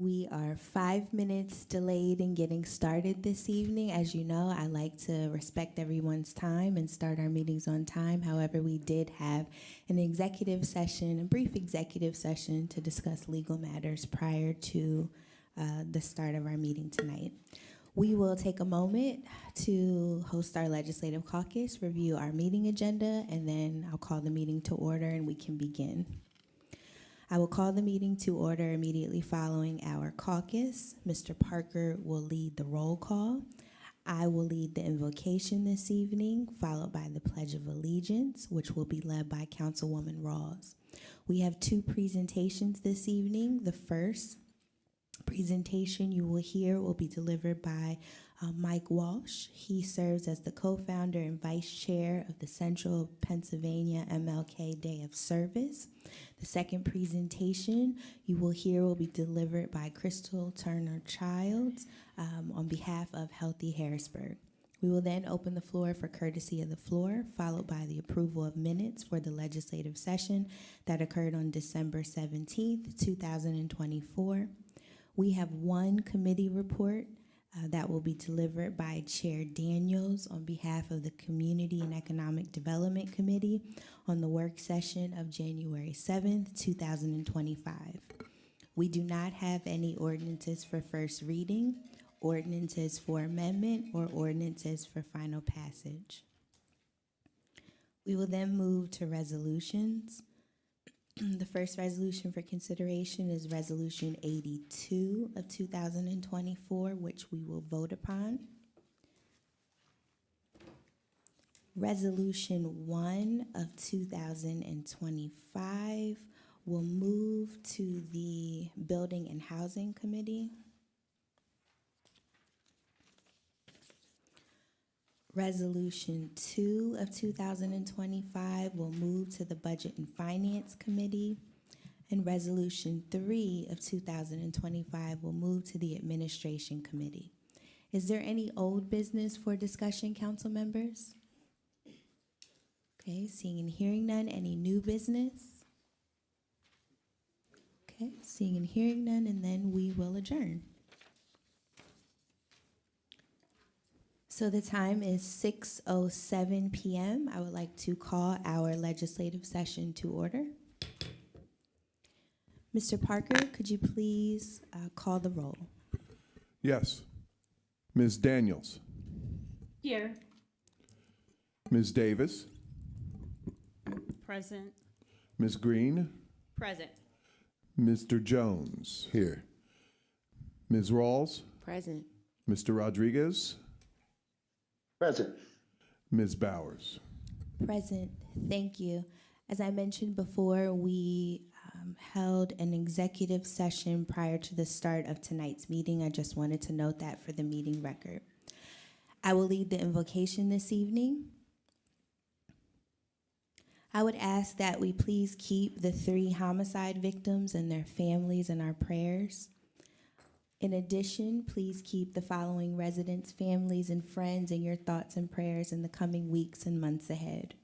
We are 5 minutes delayed in getting started this evening. As you know, I like to respect everyone's time and start our meetings on time. However, we did have an executive session, a brief executive session to discuss legal matters prior to the start of our meeting tonight. We will take a moment to host our legislative caucus, review our meeting agenda, and then I'll call the meeting to order and we can begin. I will call the meeting to order immediately following our caucus. Mr. Parker will lead the roll call. I will lead the invocation this evening, followed by the Pledge of Allegiance, which will be led by Councilwoman Rawls. We have two presentations this evening. The first presentation you will hear will be delivered by Mike Walsh. He serves as the co-founder and vice chair of the Central Pennsylvania MLK Day of Service. The second presentation you will hear will be delivered by Crystal Turner Childs on behalf of Healthy Harrisburg. We will then open the floor for courtesy of the floor, followed by the approval of minutes for the legislative session that occurred on December 17th, 2024. We have one committee report that will be delivered by Chair Daniels on behalf of the Community and Economic Development Committee on the work session of January 7th, 2025. We do not have any ordinances for first reading, ordinances for amendment, or ordinances for final passage. We will then move to resolutions. The first resolution for consideration is Resolution 82 of 2024, which we will vote upon. Resolution 1 of 2025 will move to the Building and Housing Committee. Resolution 2 of 2025 will move to the Budget and Finance Committee, and Resolution 3 of 2025 will move to the Administration Committee. Is there any old business for discussion, council members? Okay, seeing and hearing none. Any new business? Okay, seeing and hearing none, and then we will adjourn. So the time is 6:07 p.m. I would like to call our legislative session to order. Mr. Parker, could you please call the roll? Yes. Ms. Daniels. Here. Ms. Davis. Present. Ms. Green. Present. Mr. Jones. Here. Ms. Rawls. Present. Mr. Rodriguez. Present. Ms. Bowers. Present. Thank you. As I mentioned before, we held an executive session prior to the start of tonight's meeting. I just wanted to note that for the meeting record. I will lead the invocation this evening. I would ask that we please keep the 3 homicide victims and their families in our prayers. In addition, please keep the following residents, families, and friends in your thoughts and prayers in the coming weeks and months ahead.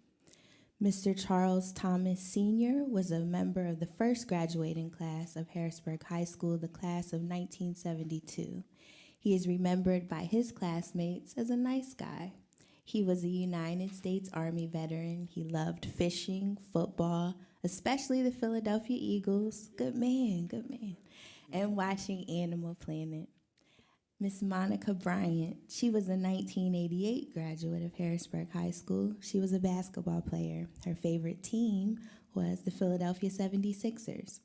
Mr. Charles Thomas Sr. was a member of the first graduating class of Harrisburg High School, the class of 1972. He is remembered by his classmates as a nice guy. He was a United States Army veteran. He loved fishing, football, especially the Philadelphia Eagles. Good man, and watching Animal Planet. Miss Monica Bryant, she was a 1988 graduate of Harrisburg High School. She was a basketball player. Her favorite team was the Philadelphia 76ers.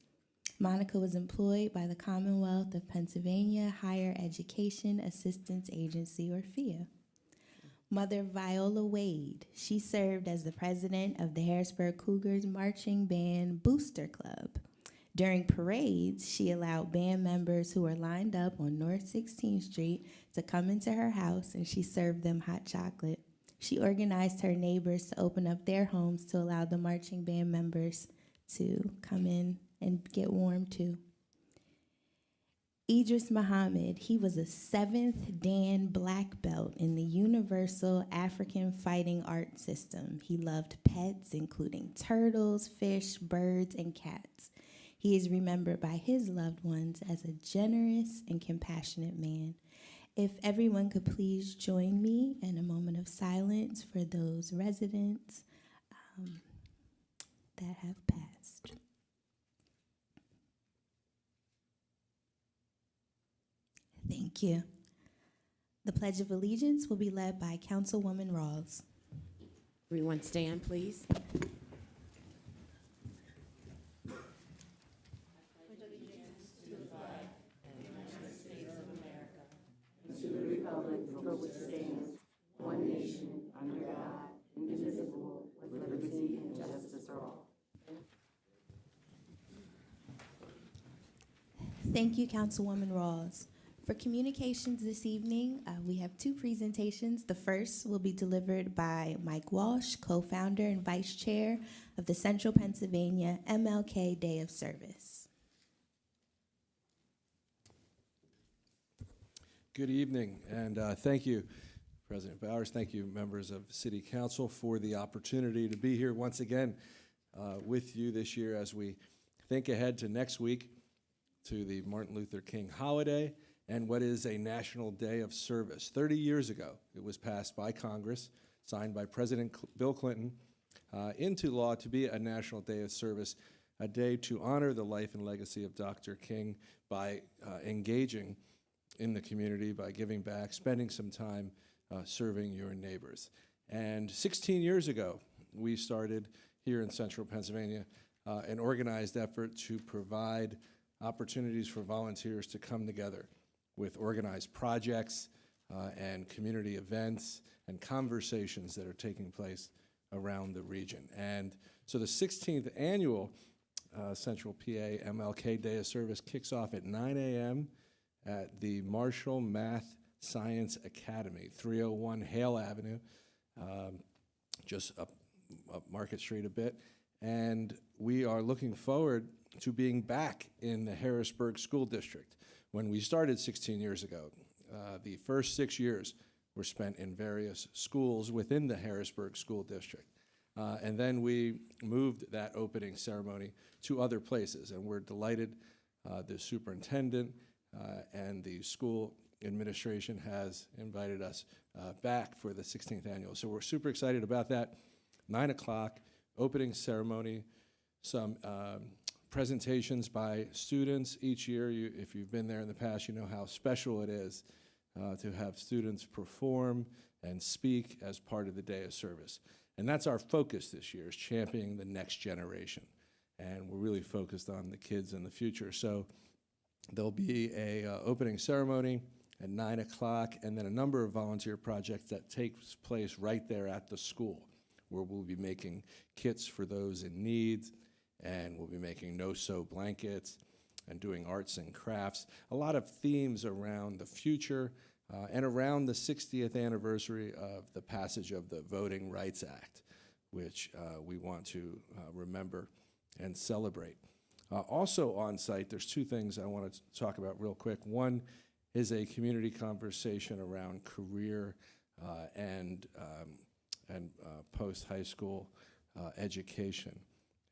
Monica was employed by the Commonwealth of Pennsylvania Higher Education Assistance Agency, or FIA. Mother Viola Wade, she served as the president of the Harrisburg Cougars Marching Band Booster Club. During parades, she allowed band members who were lined up on North 16th Street to come into her house, and she served them hot chocolate. She organized her neighbors to open up their homes to allow the marching band members to come in and get warm too. Idris Muhammad, he was a 7th Dan black belt in the Universal African Fighting Art System. He loved pets, including turtles, fish, birds, and cats. He is remembered by his loved ones as a generous and compassionate man. If everyone could please join me in a moment of silence for those residents that have passed. Thank you. The Pledge of Allegiance will be led by Councilwoman Rawls. Everyone stand, please. Thank you, Councilwoman Rawls. For communications this evening, we have two presentations. The first will be delivered by Mike Walsh, co-founder and vice chair of the Central Pennsylvania MLK Day of Service. Good evening, and thank you, President Bowers. Thank you, members of City Council, for the opportunity to be here once again with you this year as we think ahead to next week to the Martin Luther King holiday and what is a National Day of Service. 30 years ago, it was passed by Congress, signed by President Bill Clinton, into law to be a National Day of Service, a day to honor the life and legacy of Dr. King by engaging in the community, by giving back, spending some time serving your neighbors. And 16 years ago, we started here in central Pennsylvania an organized effort to provide opportunities for volunteers to come together with organized projects and community events and conversations that are taking place around the region. And so the 16th annual Central PA MLK Day of Service kicks off at 9 a.m. at the Marshall Math Science Academy, 301 Hale Avenue, just up Market Street a bit. And we are looking forward to being back in the Harrisburg School District. When we started 16 years ago, the first 6 years were spent in various schools within the Harrisburg School District. And then we moved that opening ceremony to other places, and we're delighted the superintendent and the school administration has invited us back for the 16th annual. So we're super excited about that. 9 o'clock, opening ceremony, some presentations by students each year. If you've been there in the past, you know how special it is to have students perform and speak as part of the Day of Service. And that's our focus this year, is championing the next generation. And we're really focused on the kids in the future. So there'll be a opening ceremony at 9 o'clock, and then a number of volunteer projects that takes place right there at the school, where we'll be making kits for those in need, and we'll be making no-sew blankets and doing arts and crafts. A lot of themes around the future and around the 60th anniversary of the passage of the Voting Rights Act, which we want to remember and celebrate. Also on site, there's two things I want to talk about real quick. One is a community conversation around career and post-high school education.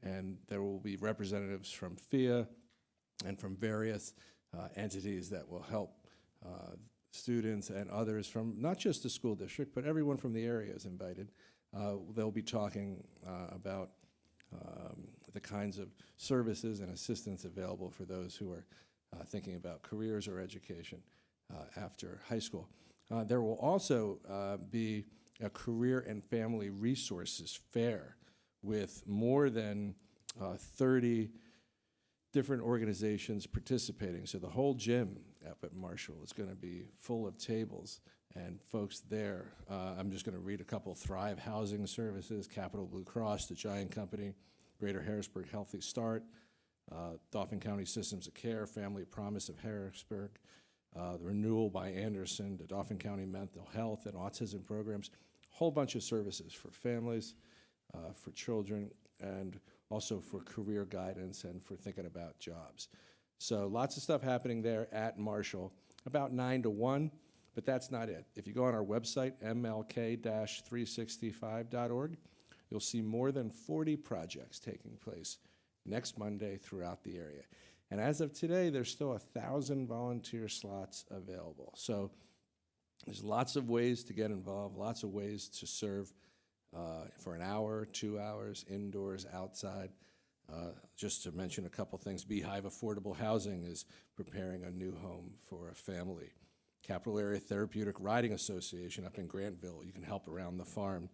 And there will be representatives from FIA and from various entities that will help students and others from not just the school district, but everyone from the area is invited. They'll be talking about the kinds of services and assistance available for those who are thinking about careers or education after high school. There will also be a career and family resources fair with more than 30 different organizations participating. So the whole gym up at Marshall is going to be full of tables and folks there. I'm just going to read a couple: Thrive Housing Services, Capital Blue Cross, the Giant Company, Greater Harrisburg Healthy Start, Dauphin County Systems of Care, Family Promise of Harrisburg, the Renewal by Anderson, the Dauphin County Mental Health and Autism Programs, a whole bunch of services for families, for children, and also for career guidance and for thinking about jobs. So lots of stuff happening there at Marshall, about 9 to 1, but that's not it. If you go on our website, mlk-365.org, you'll see more than 40 projects taking place next Monday throughout the area. And as of today, there's still 1,000 volunteer slots available. So there's lots of ways to get involved, lots of ways to serve for an hour, 2 hours, indoors, outside. Just to mention a couple things, Beehive Affordable Housing is preparing a new home for a family. Capital Area Therapeutic Riding Association up in Grantville, you can help around the farm.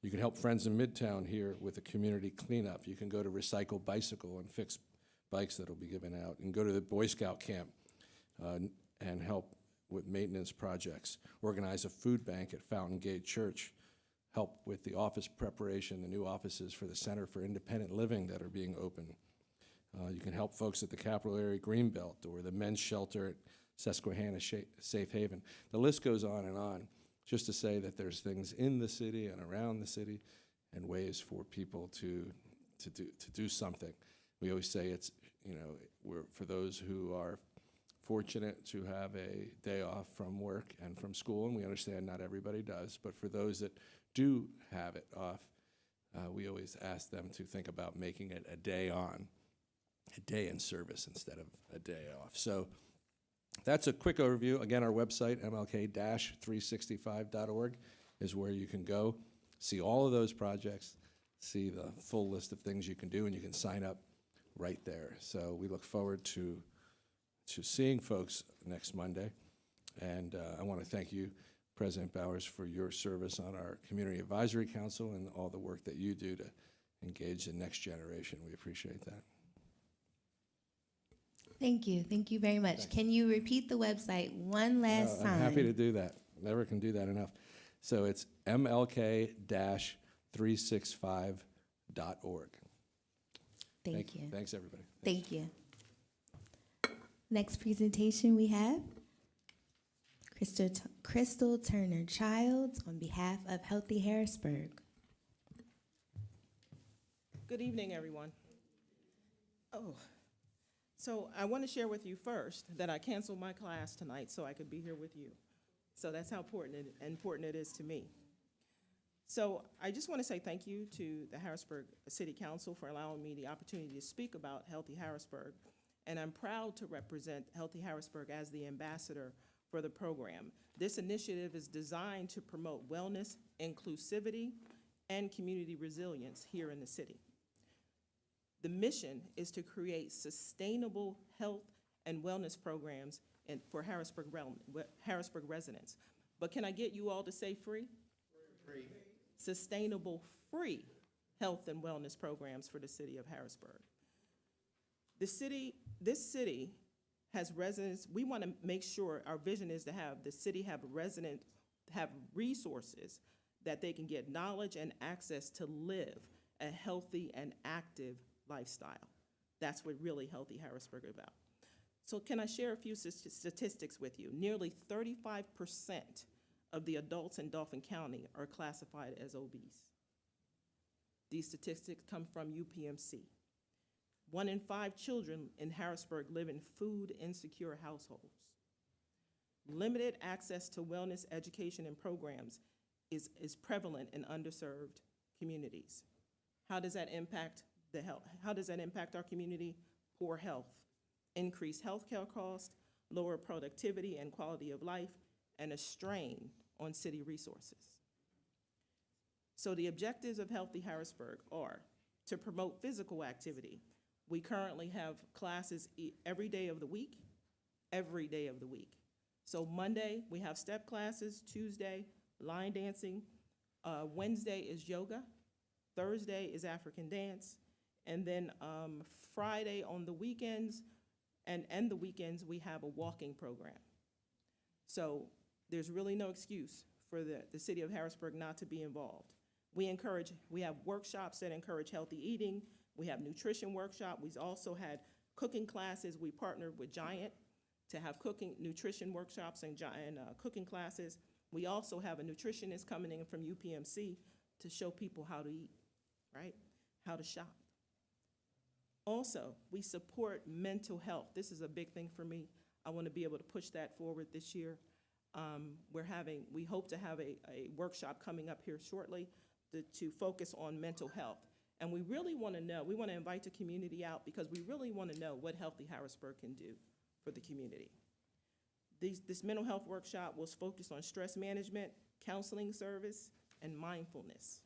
You can help Friends in Midtown here with a community cleanup. You can go to Recycle Bicycle and fix bikes that will be given out. You can go to the Boy Scout camp and help with maintenance projects. Organize a food bank at Fountain Gate Church. Help with the office preparation, the new offices for the Center for Independent Living that are being opened. You can help folks at the Capital Area Greenbelt or the men's shelter at Susquehanna Safe Haven. The list goes on, just to say that there's things in the city and around the city and ways for people to do something. We always say it's, we're for those who are fortunate to have a day off from work and from school, and we understand not everybody does, but for those that do have it off, we always ask them to think about making it a day on, a day in service instead of a day off. So that's a quick overview. Again, our website, mlk-365.org, is where you can go, see all of those projects, see the full list of things you can do, and you can sign up right there. So we look forward to seeing folks next Monday. And I want to thank you, President Bowers, for your service on our Community Advisory Council and all the work that you do to engage the next generation. We appreciate that. Thank you. Thank you very much. Thanks. Can you repeat the website one last time? I'm happy to do that. Never can do that enough. So it's mlk-365.org. Thank you. Thanks, everybody. Thank you. Next presentation we have Crystal Turner Childs on behalf of Healthy Harrisburg. Good evening, everyone. So I want to share with you first that I canceled my class tonight so I could be here with you. So that's how important it is to me. So I just want to say thank you to the Harrisburg City Council for allowing me the opportunity to speak about Healthy Harrisburg. And I'm proud to represent Healthy Harrisburg as the ambassador for the program. This initiative is designed to promote wellness, inclusivity, and community resilience here in the city. The mission is to create sustainable health and wellness programs for Harrisburg residents. But can I get you all to say free? Free. Sustainable, free health and wellness programs for the city of Harrisburg. This city has residents. We want to make sure our vision is to have the city have resources that they can get knowledge and access to live a healthy and active lifestyle. That's what really Healthy Harrisburg is about. So can I share a few statistics with you? Nearly 35% of the adults in Dauphin County are classified as obese. These statistics come from UPMC. 1 in 5 children in Harrisburg live in food-insecure households. Limited access to wellness education and programs is prevalent in underserved communities. How does that impact the health? How does that impact our community? Poor health, increased healthcare costs, lower productivity and quality of life, and a strain on city resources. So the objectives of Healthy Harrisburg are to promote physical activity. We currently have classes every day of the week. So Monday, we have step classes. Tuesday, line dancing. Wednesday is yoga. Thursday is African dance. And then Friday on the weekends and the weekends, we have a walking program. So there's really no excuse for the city of Harrisburg not to be involved. We have workshops that encourage healthy eating. We have nutrition workshop. We've also had cooking classes. We partnered with Giant to have nutrition workshops and cooking classes. We also have a nutritionist coming in from UPMC to show people how to eat, right? How to shop. Also, we support mental health. This is a big thing for me. I want to be able to push that forward this year. We hope to have a workshop coming up here shortly to focus on mental health. And we really want to know, we want to invite the community out because we really want to know what Healthy Harrisburg can do for the community. This mental health workshop was focused on stress management, counseling service, and mindfulness.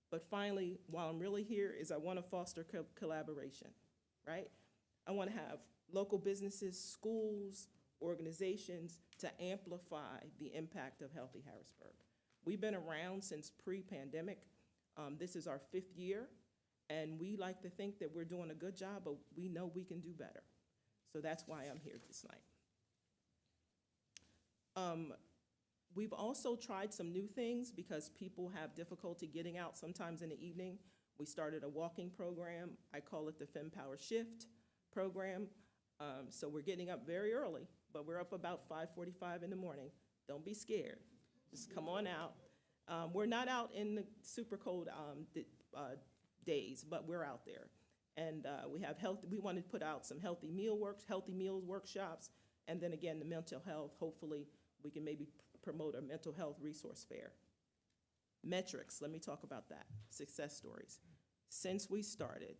But finally, while I'm really here, is I want to foster collaboration, right? I want to have local businesses, schools, organizations to amplify the impact of Healthy Harrisburg. We've been around since pre-pandemic. This is our 5th year, and we like to think that we're doing a good job, but we know we can do better. So that's why I'm here this night. We've also tried some new things because people have difficulty getting out sometimes in the evening. We started a walking program. I call it the FemPower Shift program. So we're getting up very early, but we're up about 5:45 in the morning. Don't be scared. Just come on out. We're not out in the super cold days, but we're out there. And we want to put out some healthy meals workshops, and then again, the mental health. Hopefully, we can maybe promote a mental health resource fair. Metrics, let me talk about that. Success stories. Since we started,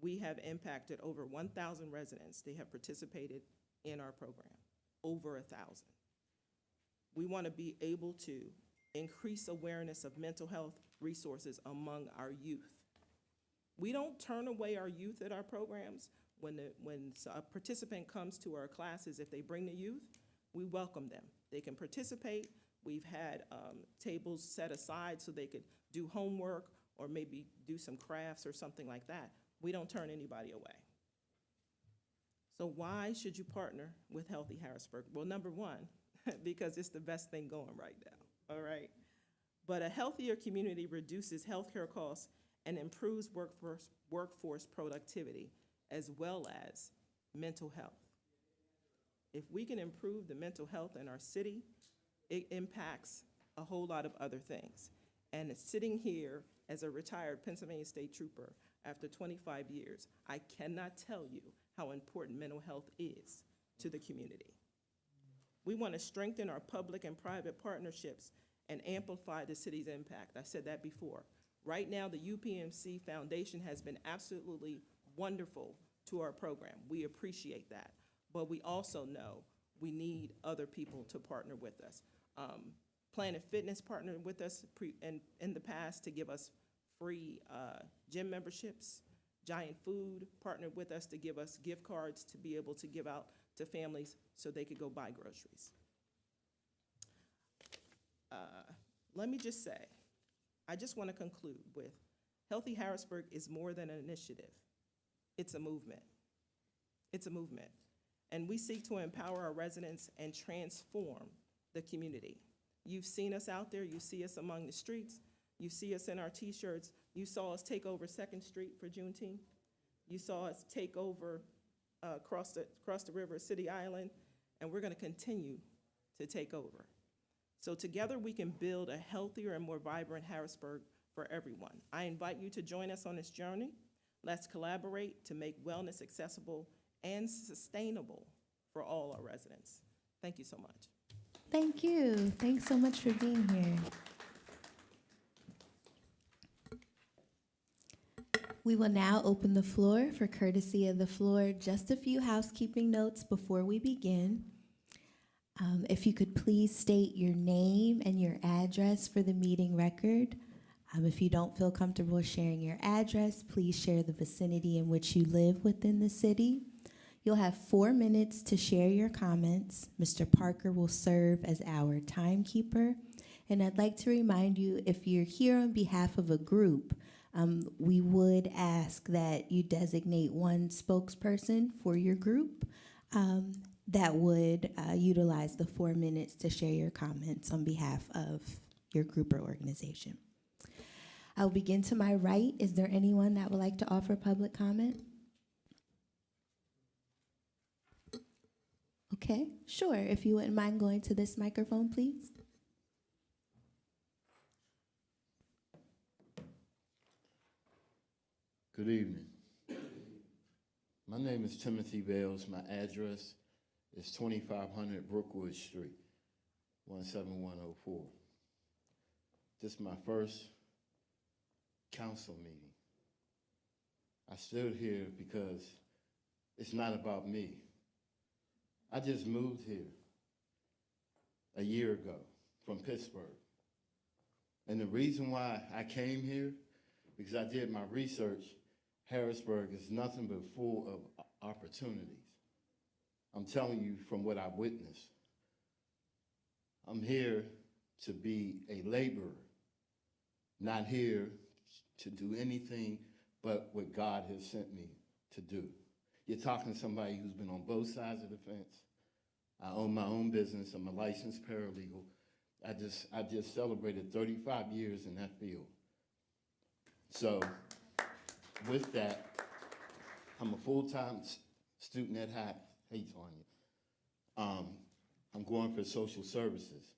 we have impacted over 1,000 residents. They have participated in our program, over 1,000. We want to be able to increase awareness of mental health resources among our youth. We don't turn away our youth at our programs. When a participant comes to our classes, if they bring the youth, we welcome them. They can participate. We've had tables set aside so they could do homework or maybe do some crafts or something like that. We don't turn anybody away. So why should you partner with Healthy Harrisburg? Well, number one, because it's the best thing going right now, all right? But a healthier community reduces healthcare costs and improves workforce productivity as well as mental health. If we can improve the mental health in our city, it impacts a whole lot of other things. And sitting here as a retired Pennsylvania State Trooper after 25 years, I cannot tell you how important mental health is to the community. We want to strengthen our public and private partnerships and amplify the city's impact. I said that before. Right now, the UPMC Foundation has been absolutely wonderful to our program. We appreciate that. But we also know we need other people to partner with us. Planet Fitness partnered with us in the past to give us free gym memberships. Giant Food partnered with us to give us gift cards to be able to give out to families so they could go buy groceries. Let me just say, I just want to conclude with Healthy Harrisburg is more than an initiative. It's a movement. It's a movement. And we seek to empower our residents and transform the community. You've seen us out there. You see us among the streets. You see us in our T-shirts. You saw us take over 2nd Street for Juneteenth. You saw us take over across the river at City Island, and we're going to continue to take over. So together we can build a healthier and more vibrant Harrisburg for everyone. I invite you to join us on this journey. Let's collaborate to make wellness accessible and sustainable for all our residents. Thank you so much. Thank you. Thanks so much for being here. We will now open the floor for courtesy of the floor. Just a few housekeeping notes before we begin. If you could please state your name and your address for the meeting record. If you don't feel comfortable sharing your address, please share the vicinity in which you live within the city. You'll have 4 minutes to share your comments. Mr. Parker will serve as our timekeeper. And I'd like to remind you, if you're here on behalf of a group, we would ask that you designate one spokesperson for your group that would utilize the 4 minutes to share your comments on behalf of your group or organization. I'll begin to my right. Is there anyone that would like to offer public comment? Okay, sure. If you wouldn't mind going to this microphone, please. Good evening. My name is Timothy Bales. My address is 2500 Brookwood Street, 17104. This is my first council meeting. I stood here because it's not about me. I just moved here a year ago from Pittsburgh. And the reason why I came here, because I did my research, Harrisburg is nothing but full of opportunities. I'm telling you from what I witnessed. I'm here to be a laborer, not here to do anything but what God has sent me to do. You're talking to somebody who's been on both sides of the fence. I own my own business. I'm a licensed paralegal. I just celebrated 35 years in that field. So with that, I'm a full-time student at Tanya. I'm going for social services.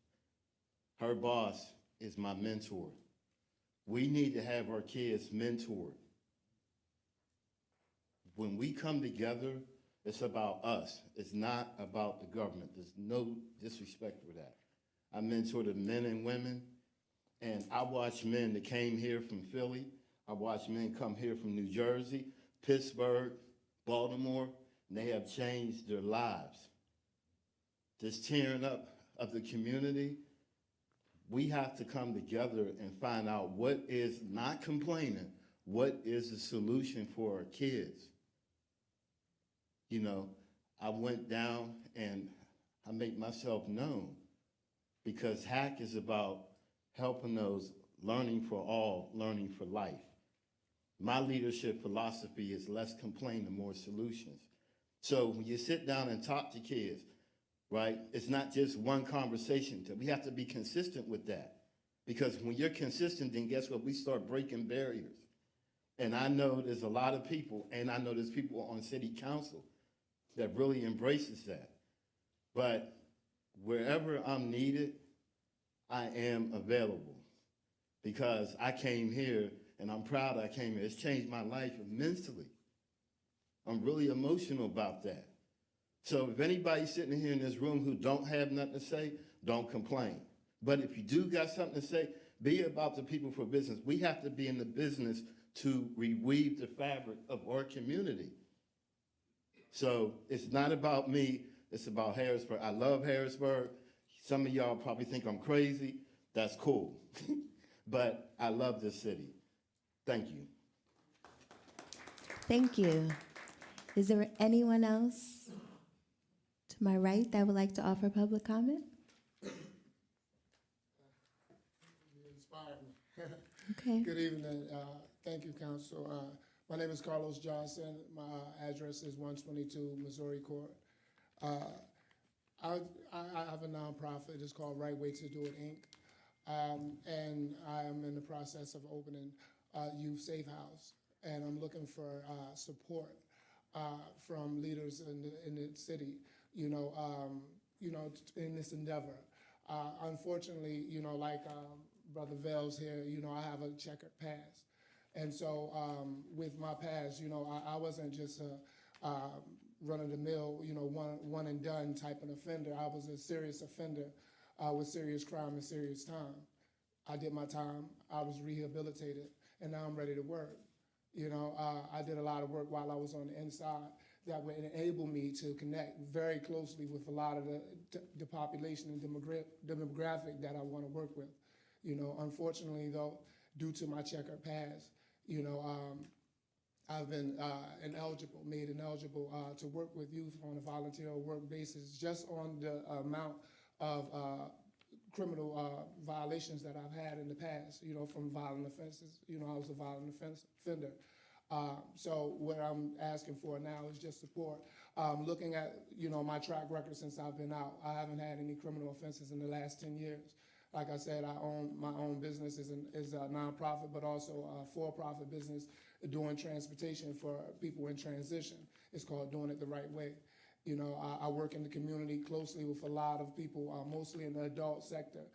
Her boss is my mentor. We need to have our kids mentored. When we come together, it's about us. It's not about the government. There's no disrespect for that. I mentored men and women, and I watched men that came here from Philly. I watched men come here from New Jersey, Pittsburgh, Baltimore, and they have changed their lives. This tearing up of the community, we have to come together and find out what is, not complaining, what is the solution for our kids. You know, I went down and I make myself known because HACK is about helping those learning for all, learning for life. My leadership philosophy is less complain and more solutions. So when you sit down and talk to kids, right, it's not just one conversation. We have to be consistent with that. Because when you're consistent, then guess what? We start breaking barriers. And I know there's a lot of people, and I know there's people on city council that really embraces that. But wherever I'm needed, I am available. Because I came here, and I'm proud I came here. It's changed my life immensely. I'm really emotional about that. So if anybody's sitting here in this room who don't have nothing to say, don't complain. But if you do got something to say, be about the people for business. We have to be in the business to reweave the fabric of our community. So it's not about me, it's about Harrisburg. I love Harrisburg. Some of y'all probably think I'm crazy. That's cool. But I love this city. Thank you. Thank you. Is there anyone else to my right that would like to offer public comment? You inspired me. Okay. Good evening. Thank you, Council. My name is Carlos Johnson. My address is 122 Missouri Court. I have a nonprofit. It's called Right Way to Do It, Inc. And I am in the process of opening Youth Safe House. And I'm looking for support from leaders in the city, in this endeavor. Unfortunately, like Brother Vales here, I have a checkered past. And so with my past, I wasn't just a run-of-the-mill, one and done type of offender. I was a serious offender with serious crime and serious time. I did my time, I was rehabilitated, and now I'm ready to work. I did a lot of work while I was on the inside that would enable me to connect very closely with a lot of the population and demographic that I want to work with. Unfortunately, though, due to my checkered past, I've been made ineligible to work with youth on a volunteer work basis just on the amount of criminal violations that I've had in the past, from violent offenses. I was a violent offender. So what I'm asking for now is just support. Looking at, my track record since I've been out, I haven't had any criminal offenses in the last 10 years. Like I said, I own my own business is a nonprofit, but also a for-profit business doing transportation for people in transition. It's called Doing It the Right Way. I work in the community closely with a lot of people, mostly in the adult sector,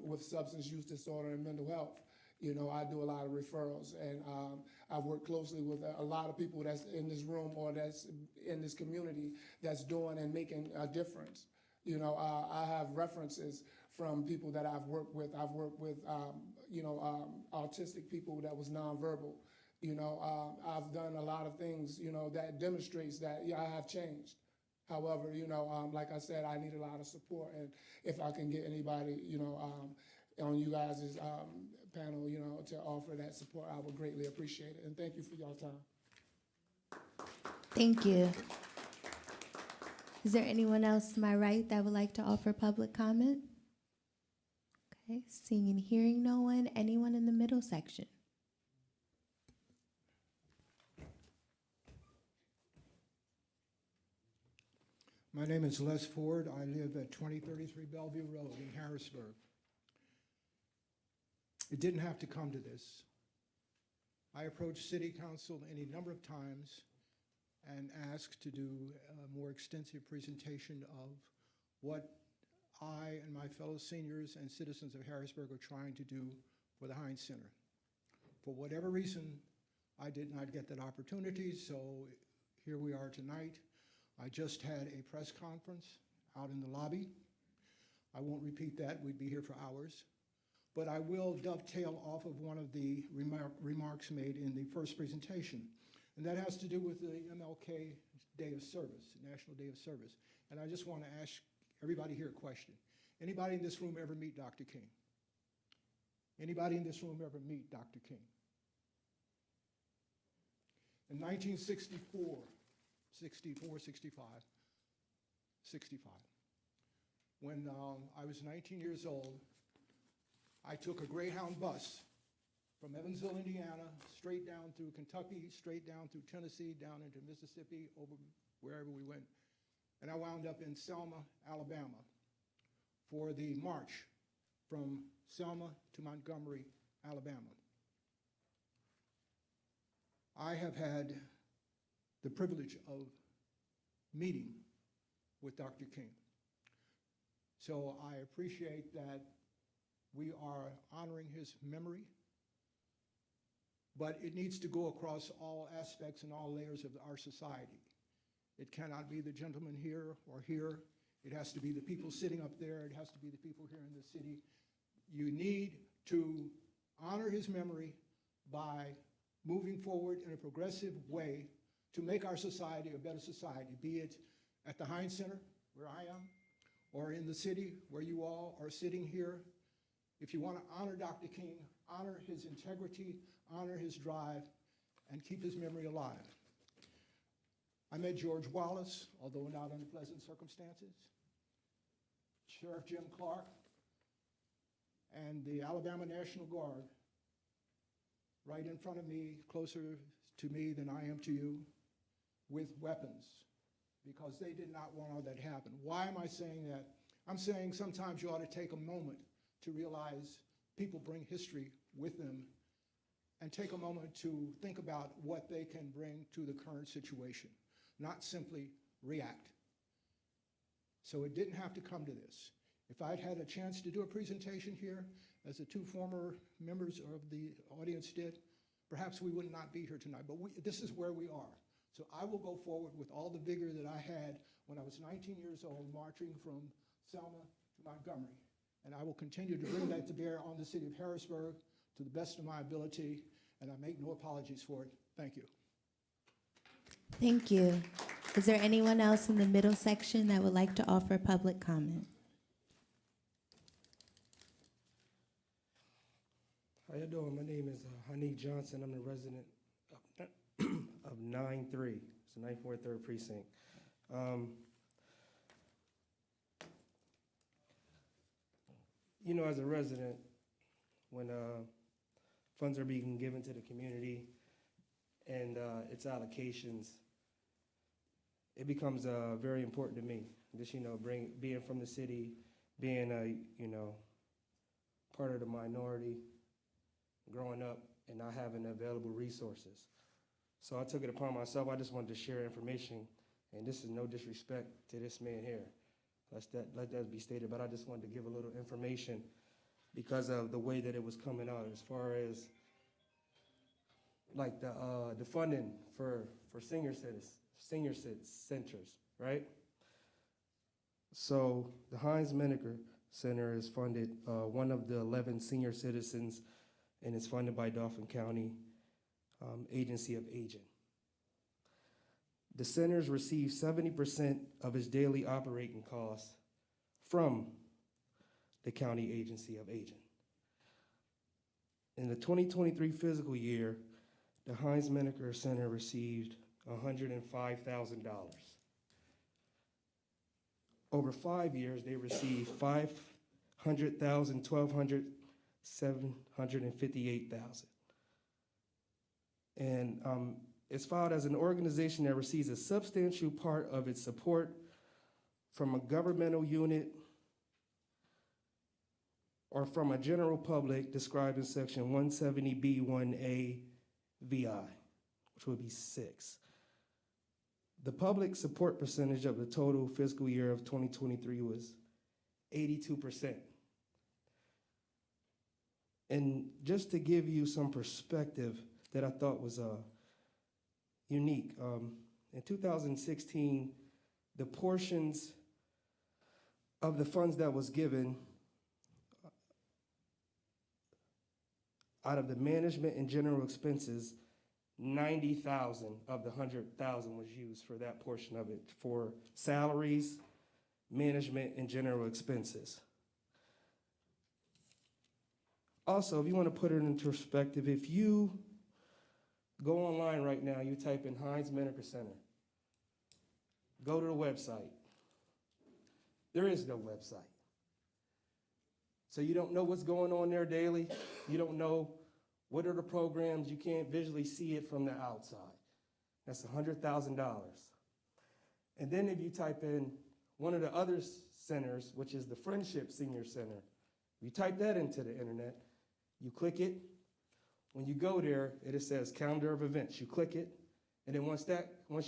with substance use disorder and mental health. I do a lot of referrals, and I work closely with a lot of people that's in this room or that's in this community that's doing and making a difference. I have references from people that I've worked with. I've worked with, autistic people that was nonverbal. I've done a lot of things, that demonstrates that, yeah, I have changed. However, like I said, I need a lot of support, and if I can get anybody, on you guys' panel, to offer that support, I would greatly appreciate it. And thank you for your time. Thank you. Is there anyone else to my right that would like to offer public comment? Okay, seeing and hearing no one. Anyone in the middle section? My name is Les Ford. I live at 2033 Bellevue Road in Harrisburg. It didn't have to come to this. I approached City Council any number of times and asked to do a more extensive presentation of what I and my fellow seniors and citizens of Harrisburg are trying to do for the Heinz Center. For whatever reason, I did not get that opportunity, so here we are tonight. I just had a press conference out in the lobby. I won't repeat that, we'd be here for hours. But I will dovetail off of one of the remarks made in the first presentation. And that has to do with the MLK Day of Service, National Day of Service. And I just want to ask everybody here a question. Anybody in this room ever meet Dr. King? Anybody in this room ever meet Dr. King? In 1964, 65, when I was 19 years old, I took a Greyhound bus from Evansville, Indiana, straight down through Kentucky, straight down through Tennessee, down into Mississippi, over wherever we went. And I wound up in Selma, Alabama, for the march from Selma to Montgomery, Alabama. I have had the privilege of meeting with Dr. King. So I appreciate that we are honoring his memory, but it needs to go across all aspects and all layers of our society. It cannot be the gentleman here or here. It has to be the people sitting up there. It has to be the people here in the city. You need to honor his memory by moving forward in a progressive way to make our society a better society, be it at the Heinz Center, where I am, or in the city where you all are sitting here. If you want to honor Dr. King, honor his integrity, honor his drive, and keep his memory alive. I met George Wallace, although not under pleasant circumstances, Sheriff Jim Clark, and the Alabama National Guard right in front of me, closer to me than I am to you, with weapons, because they did not want all that to happen. Why am I saying that? I'm saying sometimes you ought to take a moment to realize people bring history with them, and take a moment to think about what they can bring to the current situation, not simply react. So it didn't have to come to this. If I'd had a chance to do a presentation here, as the two former members of the audience did, perhaps we would not be here tonight, but this is where we are. So I will go forward with all the vigor that I had when I was 19 years old, marching from Selma to Montgomery. And I will continue to bring that to bear on the city of Harrisburg to the best of my ability, and I make no apologies for it. Thank you. Thank you. Is there anyone else in the middle section that would like to offer public comment? How you doing? My name is Hanif Johnson. I'm the resident of 9-3. It's the 943rd precinct. You know, as a resident, when funds are being given to the community and its allocations, it becomes very important to me. Just, being from the city, being a, part of the minority, growing up and not having available resources. So I took it upon myself. I just wanted to share information, and this is no disrespect to this man here. Let that be stated, but I just wanted to give a little information because of the way that it was coming out as far as like the funding for senior centers, right? So the Heinz Center is funded, one of the 11 senior citizens, and is funded by Dauphin County Agency of Aging. The centers receive 70% of its daily operating costs from the County Agency of Aging. In the 2023 fiscal year, the Heinz Menaker Center received $105,000. Over 5 years, they received $500,000, $1,200, $758,000. And it's filed as an organization that receives a substantial part of its support from a governmental unit or from a general public described in section 170B1A VI, which would be 6. The public support percentage of the total fiscal year of 2023 was 82%. And just to give you some perspective that I thought was unique, in 2016, the portions of the funds that was given out of the management and general expenses, 90,000 of the 100,000 was used for that portion of it, for salaries, management, and general expenses. Also, if you want to put it into perspective, if you go online right now, you type in Heinz Menaker Center, go to the website. There is no website. So you don't know what's going on there daily. You don't know what are the programs. You can't visually see it from the outside. That's $100,000. And then if you type in one of the other centers, which is the Friendship Senior Center, you type that into the internet, you click it. When you go there, it says calendar of events. You click it, and then once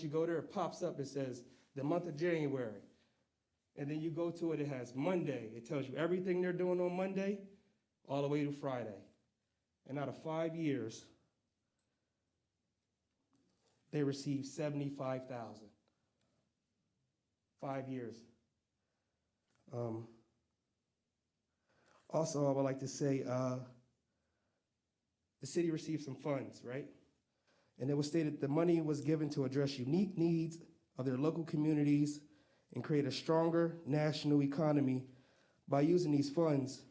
you go there, it pops up. It says the month of January. And then you go to it, it has Monday. It tells you everything they're doing on Monday all the way to Friday. And out of 5 years, they received $75,000. 5 years. Also, I would like to say the city received some funds, right? And it was stated the money was given to address unique needs of their local communities and create a stronger national economy by using these funds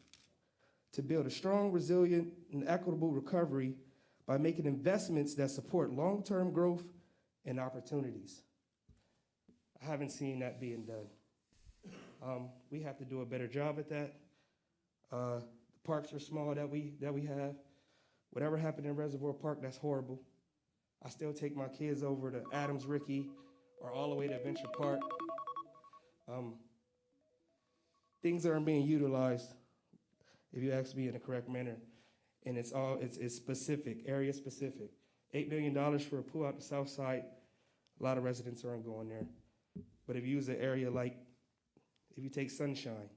to build a strong, resilient, and equitable recovery by making investments that support long-term growth and opportunities. I haven't seen that being done. We have to do a better job at that. The parks are small that we have. Whatever happened in Reservoir Park, that's horrible. I still take my kids over to Adams Rickey or all the way to Adventure Park. Things aren't being utilized, if you ask me, in the correct manner. And it's specific, area specific. $8 million for a pool out the south side. A lot of residents aren't going there. But if you use an area like, if you take Sunshine,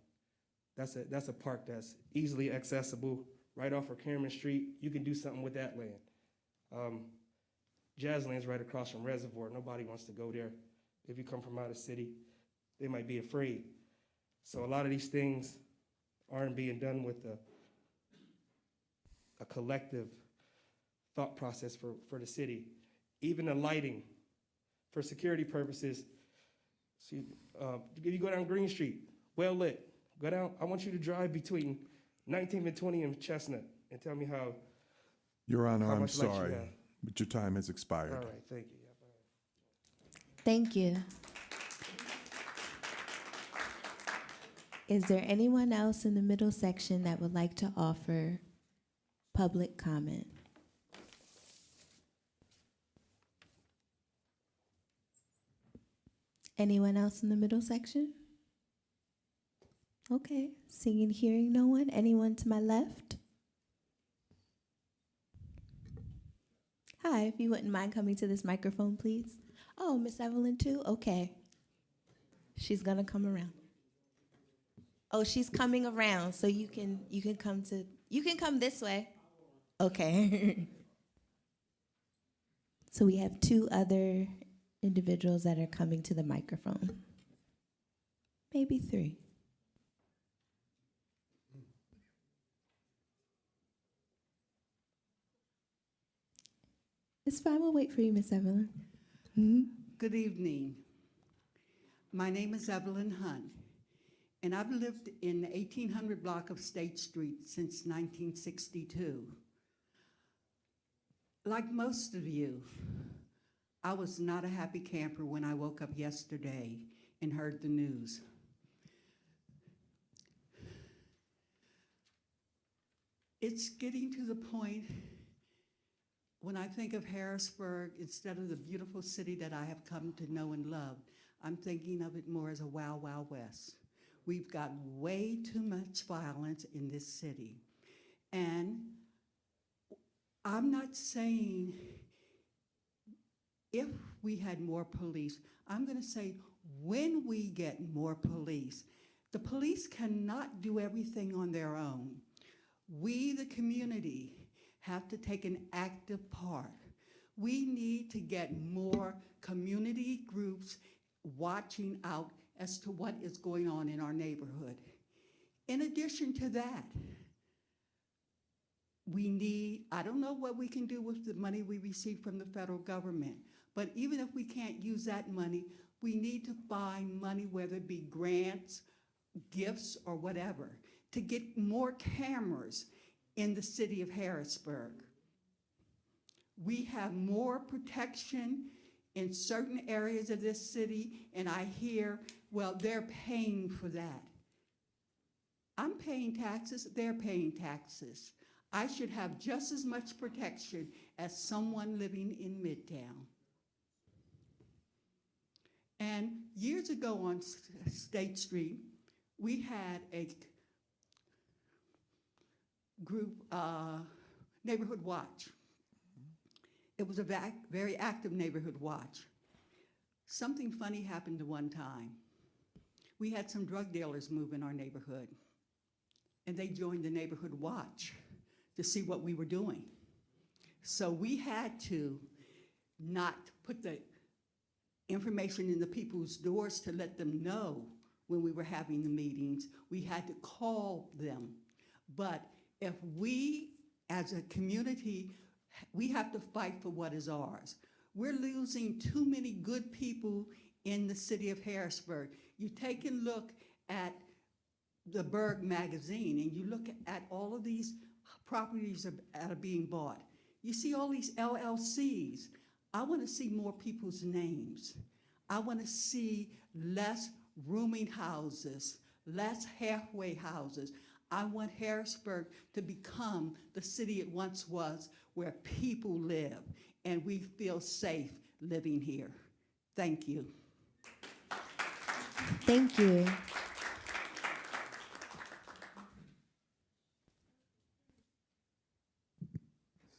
that's a park that's easily accessible, right off of Cameron Street. You can do something with that land. Jazzland's right across from Reservoir. Nobody wants to go there. If you come from out of city, they might be afraid. So a lot of these things aren't being done with a collective thought process for the city. Even the lighting, for security purposes. See, if you go down Green Street, well lit, go down. I want you to drive between 19th and 20th and Chestnut and tell me how. Your Honor, How I'm much light you sorry, have? but your time has expired. All right, thank you. Thank you. Is there anyone else in the middle section that would like to offer public comment? Anyone else in the middle section? Okay, seeing and hearing no one. Anyone to my left? Hi, if you wouldn't mind coming to this microphone, please. Oh, Miss Evelyn too? Okay. She's gonna come around. Oh, she's coming around, so you can come this way. Okay. So we have two other individuals that are coming to the microphone. Maybe three. It's fine. We'll wait for you, Miss Evelyn. Good evening. My name is Evelyn Hunt, and I've lived in the 1800 block of State Street since 1962. Like most of you, I was not a happy camper when I woke up yesterday and heard the news. It's getting to the point when I think of Harrisburg, instead of the beautiful city that I have come to know and love, I'm thinking of it more as a wild, wild west. We've got way too much violence in this city. And I'm not saying if we had more police, I'm gonna say when we get more police. The police cannot do everything on their own. We, the community, have to take an active part. We need to get more community groups watching out as to what is going on in our neighborhood. In addition to that, we need, I don't know what we can do with the money we receive from the federal government, but even if we can't use that money, we need to find money, whether it be grants, gifts, or whatever, to get more cameras in the city of Harrisburg. We have more protection in certain areas of this city, and I hear, well, they're paying for that. I'm paying taxes, they're paying taxes. I should have just as much protection as someone living in Midtown. And years ago on State Street, we had a group, Neighborhood Watch. It was a very active neighborhood watch. Something funny happened one time. We had some drug dealers move in our neighborhood, and they joined the neighborhood watch to see what we were doing. So we had to not put the information in the people's doors to let them know when we were having the meetings. We had to call them. But if we, as a community, we have to fight for what is ours. We're losing too many good people in the city of Harrisburg. You take a look at the Berg magazine and you look at all of these properties that are being bought. You see all these LLCs. I want to see more people's names. I want to see less rooming houses, less halfway houses. I want Harrisburg to become the city it once was, where people live and we feel safe living here. Thank you. Thank you.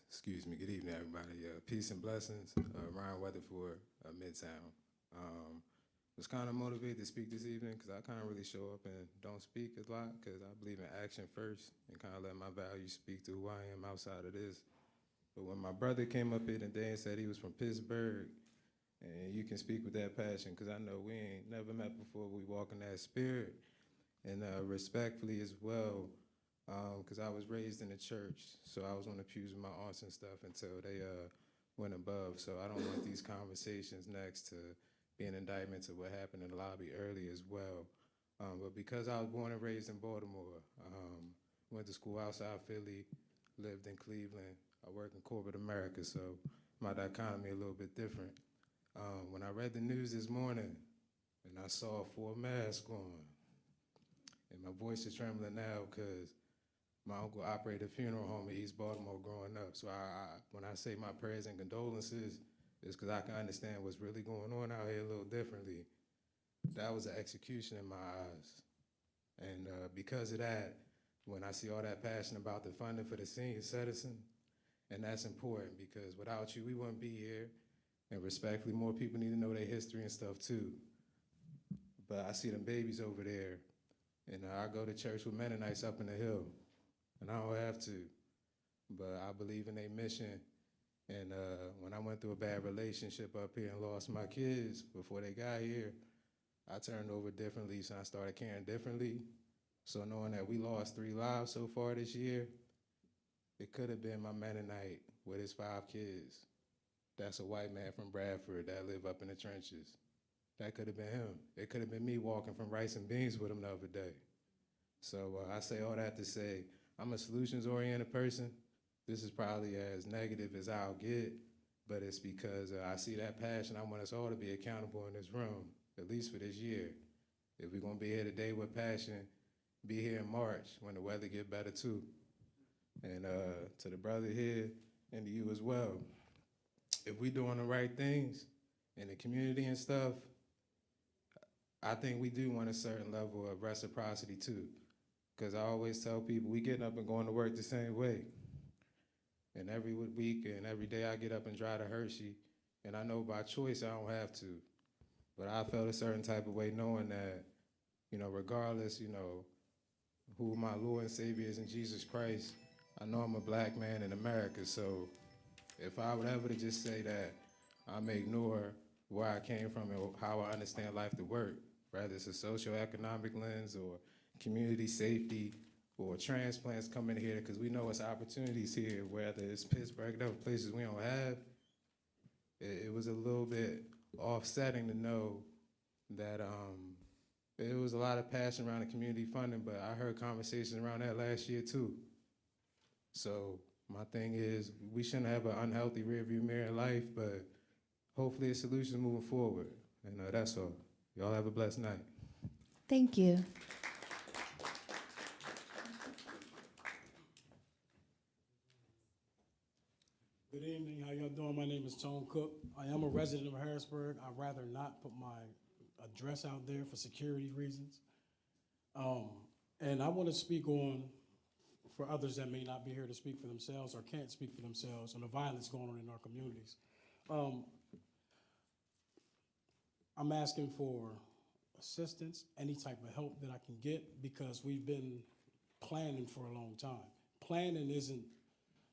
Excuse me. Good evening, everybody. Peace and blessings. Ryan Weatherford, Midtown. Was kind of motivated to speak this evening because I kind of really show up and don't speak a lot because I believe in action first and kind of let my values speak to who I am outside of this. But when my brother came up here today and said he was from Pittsburgh, and you can speak with that passion because I know we ain't never met before, we walk in that spirit, and respectfully as well, because I was raised in the church, so I was on the pews with my aunts and stuff until they went above. So I don't want these conversations next to be an indictment to what happened in the lobby early as well. But because I was born and raised in Baltimore, went to school outside Philly, lived in Cleveland, I work in corporate America, so my dichotomy a little bit different. When I read the news this morning and I saw 4 masks on, and my voice is trembling now because my uncle operated a funeral home in East Baltimore growing up. So when I say my prayers and condolences, it's because I can understand what's really going on out here a little differently. That was an execution in my eyes. And because of that, when I see all that passion about the funding for the senior citizen, and that's important because without you, we wouldn't be here. And respectfully, more people need to know their history and stuff too. But I see them babies over there, and I go to church with Mennonites up in the hill, and I don't have to, but I believe in their mission. And when I went through a bad relationship up here and lost my kids before they got here, I turned over differently, so I started caring differently. So knowing that we lost 3 lives so far this year, it could have been my Mennonite with his 5 kids. that's a white man from Bradford that live up in the trenches. That could have been him. It could have been me walking from rice and beans with him the other day. So I say all that to say, I'm a solutions-oriented person. This is probably as negative as I'll get, but it's because I see that passion. I want us all to be accountable in this room, at least for this year. If we're gonna be here today with passion, be here in March when the weather get better too. And to the brother here and to you as well, if we doing the right things in the community and stuff, I think we do want a certain level of reciprocity too. Because I always tell people, we getting up and going to work the same way. And every week and every day I get up and drive to Hershey, and I know by choice I don't have to. But I felt a certain type of way knowing that, you know, regardless, you know, who my Lord and Savior is in Jesus Christ, I know I'm a black man in America, so if I would ever to just say that I'm ignore where I came from and how I understand life to work, whether it's a socioeconomic lens or community safety or transplants coming here, because we know it's opportunities here, whether it's Pittsburgh and other places we don't have, it was a little bit offsetting to know that it was a lot of passion around the community funding, but I heard conversations around that last year too. So my thing is, we shouldn't have an unhealthy rearview mirror in life, but hopefully a solution moving forward. And that's all. Y'all have a blessed night. Thank you. Good evening, how y'all doing? My name is Tone Cook. I am a resident of Harrisburg. I'd rather not put my address out there for security reasons. And I want to speak on, for others that may not be here to speak for themselves or can't speak for themselves, on the violence going on in our communities. I'm asking for assistance, any type of help that I can get, because we've been planning for a long time. Planning isn't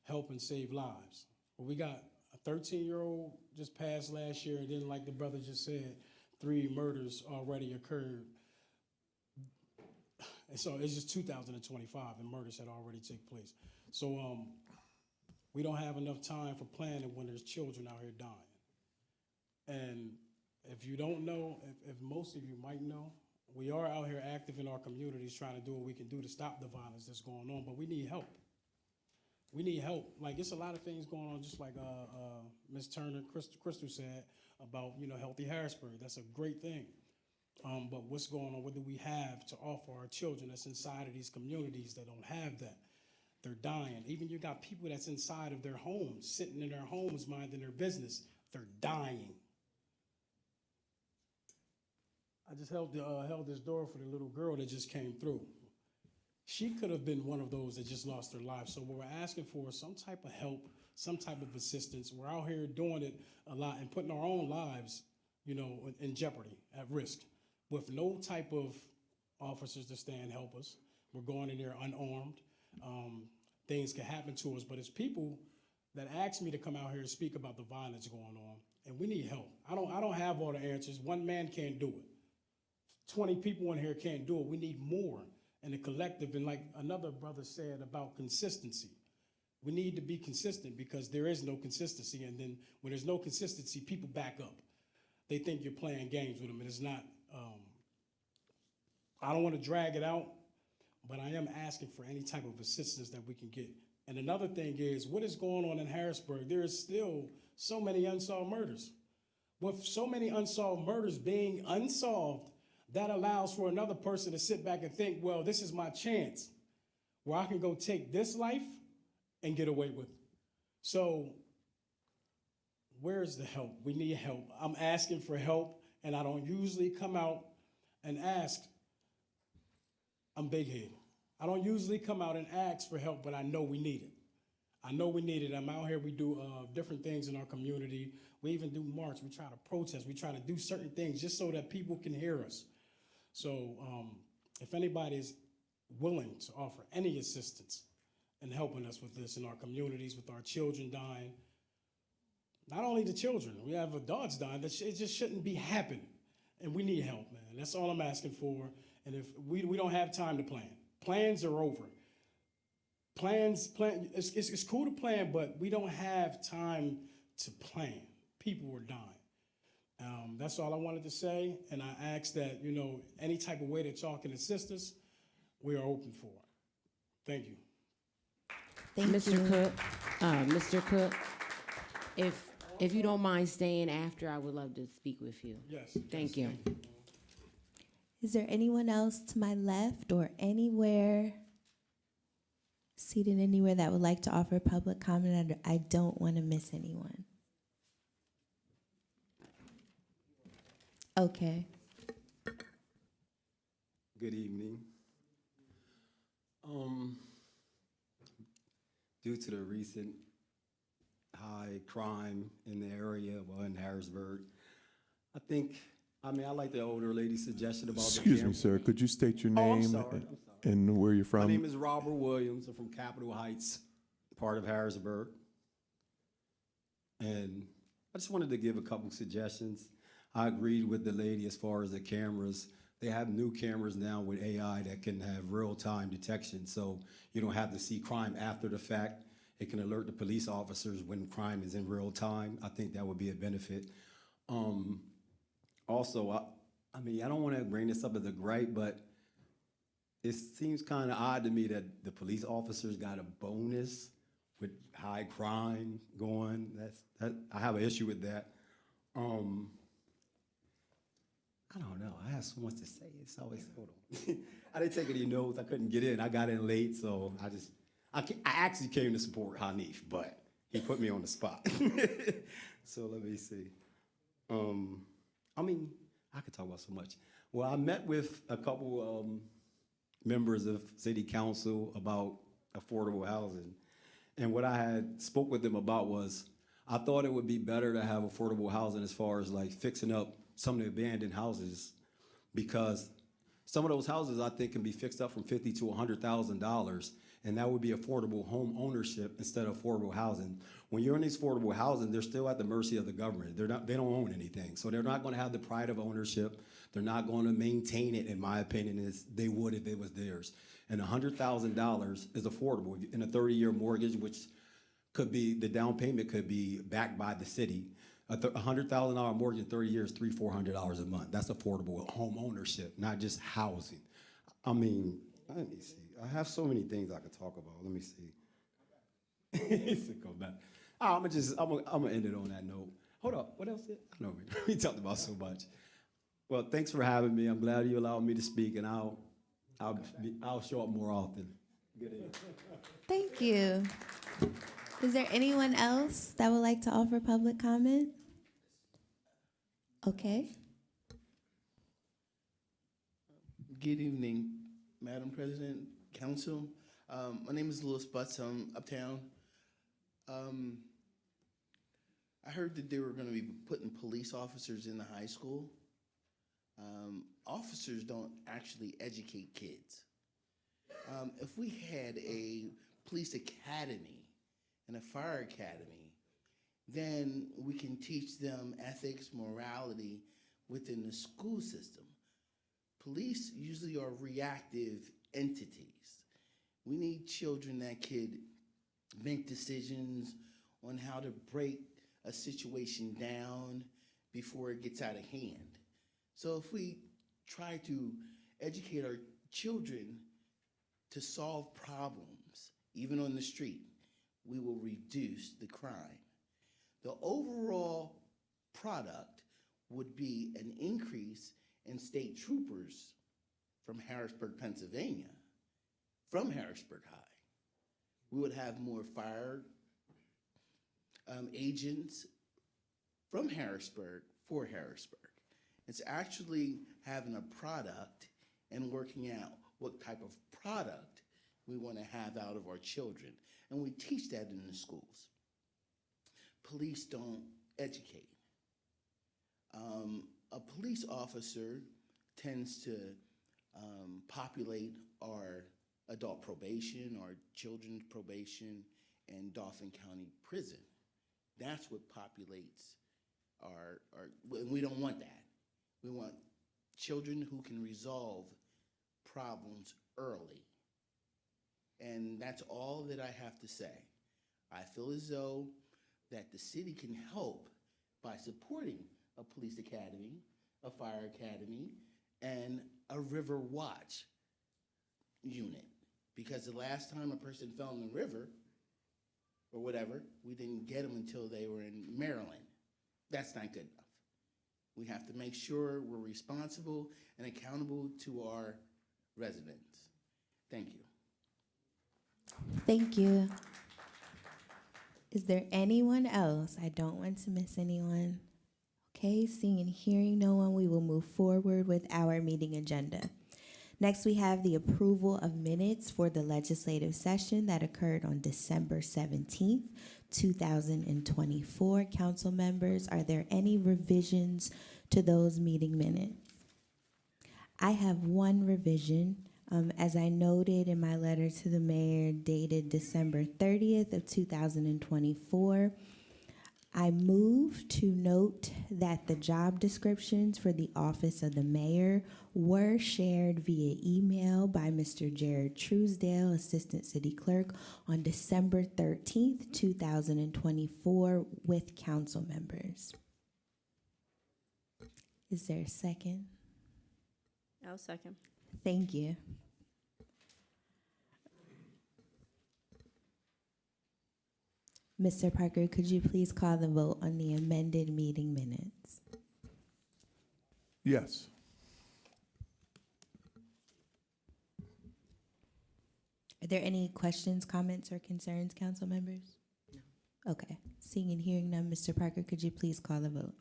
helping save lives. Well, we got a 13-year-old just passed last year, and then like the brother just said, 3 murders already occurred. And so it's just 2025 and murders had already taken place. So we don't have enough time for planning when there's children out here dying. And if you don't know, if most of you might know, we are out here active in our communities trying to do what we can do to stop the violence that's going on, but we need help. We need help. Like, it's a lot of things going on, just like Ms. Turner, Crystal said about, you know, Healthy Harrisburg. That's a great thing. But what's going on? What do we have to offer our children that's inside of these communities that don't have that? They're dying. Even you got people that's inside of their homes, sitting in their homes, minding their business. They're dying. I just held this door for the little girl that just came through. She could have been one of those that just lost their life. So what we're asking for is some type of help, some type of assistance. We're out here doing it a lot and putting our own lives, you know, in jeopardy, at risk, with no type of officers to stand help us. We're going in there unarmed. Things can happen to us, but it's people that ask me to come out here and speak about the violence going on, and we need help. I don't have all the answers. One man can't do it. 20 people in here can't do it. We need more in the collective, and like another brother said about consistency. We need to be consistent because there is no consistency, and then when there's no consistency, people back up. They think you're playing games with them, and it's not. I don't want to drag it out, but I am asking for any type of assistance that we can get. And another thing is, what is going on in Harrisburg? There is still so many unsolved murders. With so many unsolved murders being unsolved, that allows for another person to sit back and think, well, this is my chance where I can go take this life and get away with it. So where's the help? We need help. I'm asking for help, and I don't usually come out and ask. I'm big-headed. I don't usually come out and ask for help, but I know we need it. I know we need it. I'm out here. We do different things in our community. We even do march. We try to protest. We try to do certain things just so that people can hear us. So if anybody is willing to offer any assistance in helping us with this in our communities, with our children dying, not only the children, we have adults dying, it just shouldn't be happening. And we need help, man. That's all I'm asking for. And if we don't have time to plan. Plans are over. It's cool to plan, but we don't have time to plan. people were dying. That's all I wanted to say, and I ask that, you know, any type of way that y'all can assist us, we are open for it. Thank you. Thank Mr. you. Cook, Mr. Cook, if you don't mind staying after, I would love to speak with you. Yes. Thank yes, you. Is there anyone else to my left or anywhere, seated anywhere, that would like to offer public comment? I don't want to miss anyone. Okay. Good evening. Due to the recent high crime in the area, well, in Harrisburg, I like the older lady's suggestion about Excuse me, sir. Could you state your Oh, I'm name sorry. and where you're from? My name is Robert Williams. I'm from Capitol Heights, part of Harrisburg. And I just wanted to give a couple suggestions. I agreed with the lady as far as the cameras. They have new cameras now with AI that can have real-time detection, so you don't have to see crime after the fact. It can alert the police officers when crime is in real time. I think that would be a benefit. Also, I don't want to bring this up as a gripe, but it seems kind of odd to me that the police officers got a bonus with high crime going. I have an issue with that. I don't know. I have so much to say. It's always, hold on. I didn't take any notes. I couldn't get in. I got in late, so I actually came to support Hanif, but he put me on the spot. So let me see. I could talk about so much. Well, I met with a couple members of city council about affordable housing. And what I had spoke with them about was, I thought it would be better to have affordable housing as far as like fixing up some of the abandoned houses, because some of those houses I think can be fixed up from $50,000 to $100,000, and that would be affordable home ownership instead of affordable housing. When you're in these affordable housing, they're still at the mercy of the government. They don't own anything, so they're not going to have the pride of ownership. They're not going to maintain it, in my opinion, as they would if it was theirs. And $100,000 is affordable in a 30-year mortgage, which could be, the down payment could be backed by the city. A $100,000 mortgage in 30 years, $300-400 a month. That's affordable home ownership, not just housing. Let me see. I have so many things I could talk about. Let me see. Come back. I'm gonna end it on that note. Hold up. What else? I know we talked about so much. Well, thanks for having me. I'm glad you allowed me to speak, and I'll show up more often. Good evening. Thank you. Is there anyone else that would like to offer public comment? Okay. Good evening, Madam President, Council. My name is Louis Butts. I'm uptown. I heard that they were going to be putting police officers in the high school. Officers don't actually educate kids. If we had a police academy and a fire academy, then we can teach them ethics, morality within the school system. Police usually are reactive entities. We need children that could make decisions on how to break a situation down before it gets out of hand. So if we try to educate our children to solve problems, even on the street, we will reduce the crime. The overall product would be an increase in state troopers from Harrisburg, Pennsylvania, from Harrisburg High. We would have more fire agents from Harrisburg for Harrisburg. It's actually having a product and working out what type of product we want to have out of our children. And we teach that in the schools. Police don't educate. A police officer tends to populate our adult probation, our children's probation, and Dauphin County Prison. That's what populates and we don't want that. We want children who can resolve problems early. And that's all that I have to say. I feel as though that the city can help by supporting a police academy, a fire academy, and a river watch unit. Because the last time a person fell in the river or whatever, we didn't get them until they were in Maryland. That's not good enough. We have to make sure we're responsible and accountable to our residents. Thank you. Thank you. Is there anyone else? I don't want to miss anyone. Okay, seeing and hearing no one, we will move forward with our meeting agenda. Next, we have the approval of minutes for the legislative session that occurred on December 17th, 2024. Council members, are there any revisions to those meeting minutes? I have one revision. As I noted in my letter to the mayor dated December 30th of 2024, I move to note that the job descriptions for the office of the mayor were shared via email by Mr. Jared Truesdale, Assistant City Clerk, on December 13th, 2024 with council members. Is there a second? I'll second. Thank you. Mr. Parker, could you please call the vote on the amended meeting minutes? Yes. Are there any questions, comments, or concerns, council members? No. Okay. Seeing and hearing none, Mr. Parker, could you please call the vote?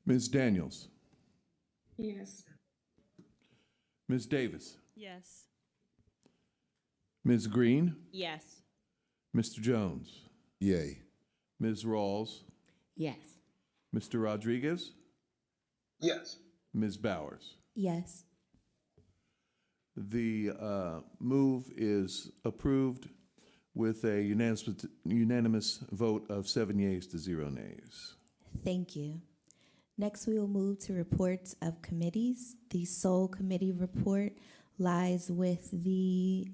Ms. Daniels, Yes. Ms. Davis, Yes. Ms. Green, Yes. Mr. Jones, Yay. Ms. Rawls, Yes. Mr. Rodriguez, Yes. Ms. Bowers. Yes. The move is approved with a unanimous vote of 7 yeas to 0 nays. Thank you. Next, we will move to reports of committees. The sole committee report lies with the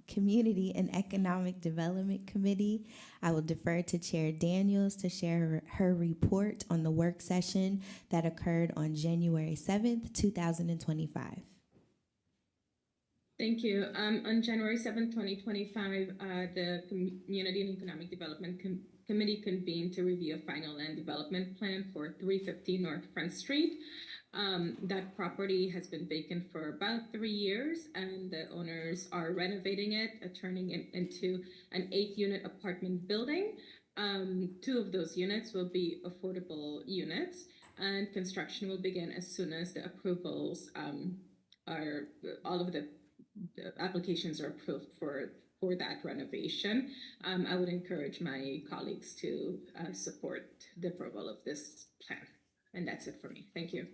Community and Economic Development Committee. I will defer to Chair Daniels to share her report on the work session that occurred on January 7th, 2025. Thank you. On January 7th, 2025, the Community and Economic Development Committee convened to review a final land development plan for 315 North Front Street. That property has been vacant for about 3 years, and the owners are renovating it, turning it into an 8-unit apartment building. 2 of those units will be affordable units, and construction will begin as soon as the approvals all of the applications are approved for that renovation. I would encourage my colleagues to support the approval of this plan. And that's it for me. Thank you.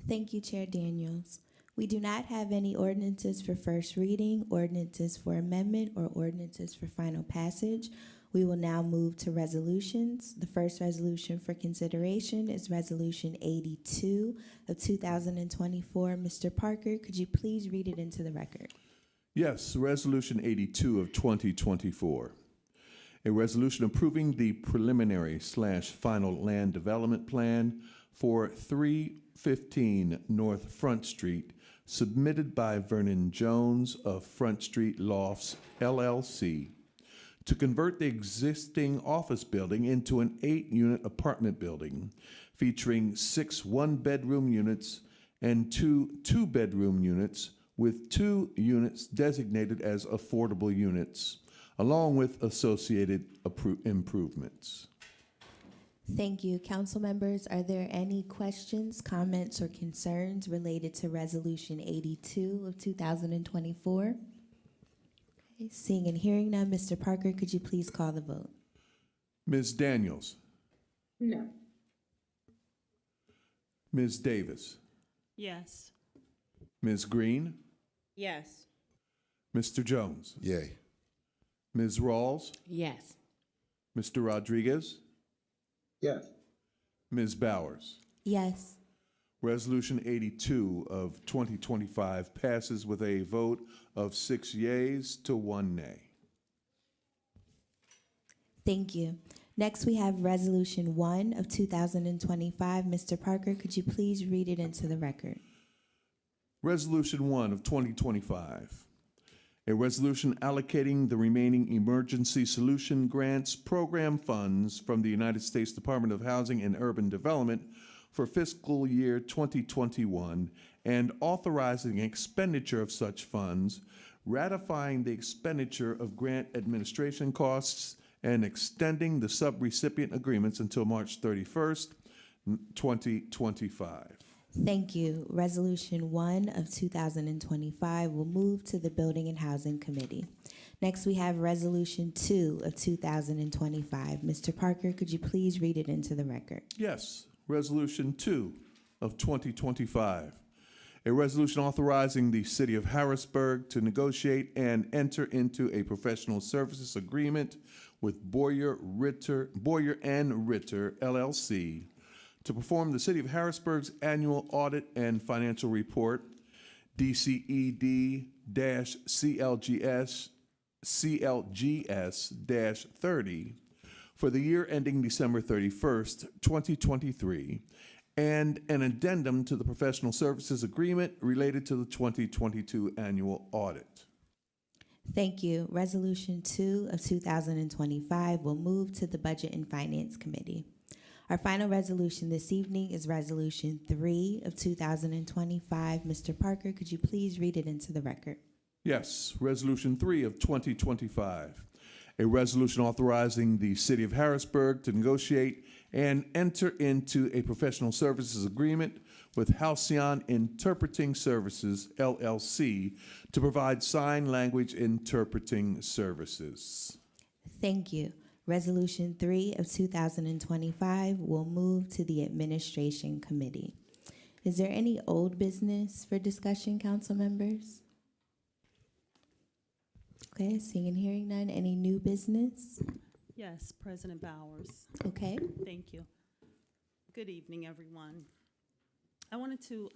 Thank you, Chair Daniels. We do not have any ordinances for first reading, ordinances for amendment, or ordinances for final passage. We will now move to resolutions. The first resolution for consideration is Resolution 82 of 2024. Mr. Parker, could you please read it into the record? Yes, Resolution 82 of 2024. A resolution approving the preliminary/final land development plan for 315 North Front Street, submitted by Vernon Jones of Front Street Lofts, LLC, to convert the existing office building into an 8-unit apartment building featuring 6 one-bedroom units and 2 two-bedroom units, with 2 units designated as affordable units, along with associated improvements. Thank you. Council members, are there any questions, comments, or concerns related to Resolution 82 of 2024? Okay, seeing and hearing none, Mr. Parker, could you please call the vote? Ms. Daniels, No. Ms. Davis, Yes. Ms. Green, Yes. Mr. Jones, Yay. Ms. Rawls, Yes. Mr. Rodriguez, Yes. Ms. Bowers. Yes. Resolution 82 of 2025 passes with a vote of 6 yeas to 1 nay. Thank you. Next, we have Resolution 1 of 2025. Mr. Parker, could you please read it into the record? Resolution 1 of 2025. A resolution allocating the remaining Emergency Solution Grants Program funds from the United States Department of Housing and Urban Development for fiscal year 2021 and authorizing expenditure of such funds, ratifying the expenditure of grant administration costs, and extending the subrecipient agreements until March 31st, 2025. Thank you. Resolution 1 of 2025 will move to the Building and Housing Committee. Next, we have Resolution 2 of 2025. Mr. Parker, could you please read it into the record? Yes, Resolution 2 of 2025. A resolution authorizing the City of Harrisburg to negotiate and enter into a professional services agreement with Boyer and Ritter, LLC, to perform the City of Harrisburg's annual audit and financial report, DCED-CLGS-30, for the year ending December 31st, 2023, and an addendum to the professional services agreement related to the 2022 annual audit. Thank you. Resolution 2 of 2025 will move to the Budget and Finance Committee. Our final resolution this evening is Resolution 3 of 2025. Mr. Parker, could you please read it into the record? Yes, Resolution 3 of 2025. A resolution authorizing the City of Harrisburg to negotiate and enter into a professional services agreement with Halcyon Interpreting Services, LLC, to provide sign language interpreting services. Thank you. Resolution 3 of 2025 will move to the Administration Committee. Is there any old business for discussion, council members? Okay, seeing and hearing none. Any new business? Yes, President Bowers. Okay. Thank you. Good evening, everyone. I wanted to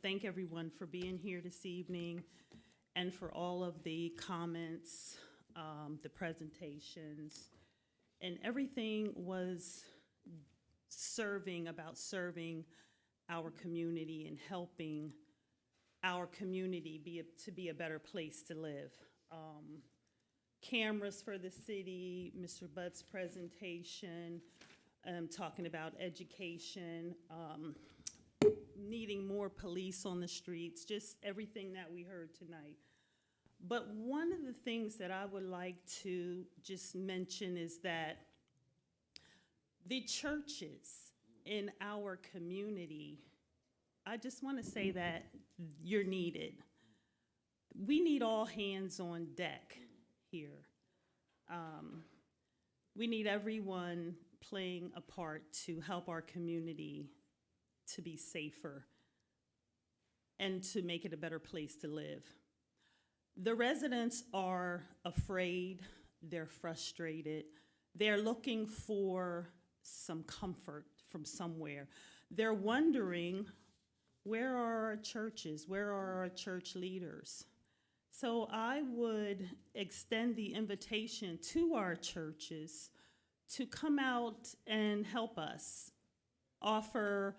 thank everyone for being here this evening and for all of the comments, the presentations, and everything was serving our community and helping our community to be a better place to live. Cameras for the city, Mr. Budd's presentation, talking about education, needing more police on the streets, just everything that we heard tonight. But one of the things that I would like to just mention is that the churches in our community, I just want to say that you're needed. We need all hands on deck here. We need everyone playing a part to help our community to be safer and to make it a better place to live. The residents are afraid, they're frustrated, they're looking for some comfort from somewhere. They're wondering, where are our churches? Where are our church leaders? So I would extend the invitation to our churches to come out and help us, offer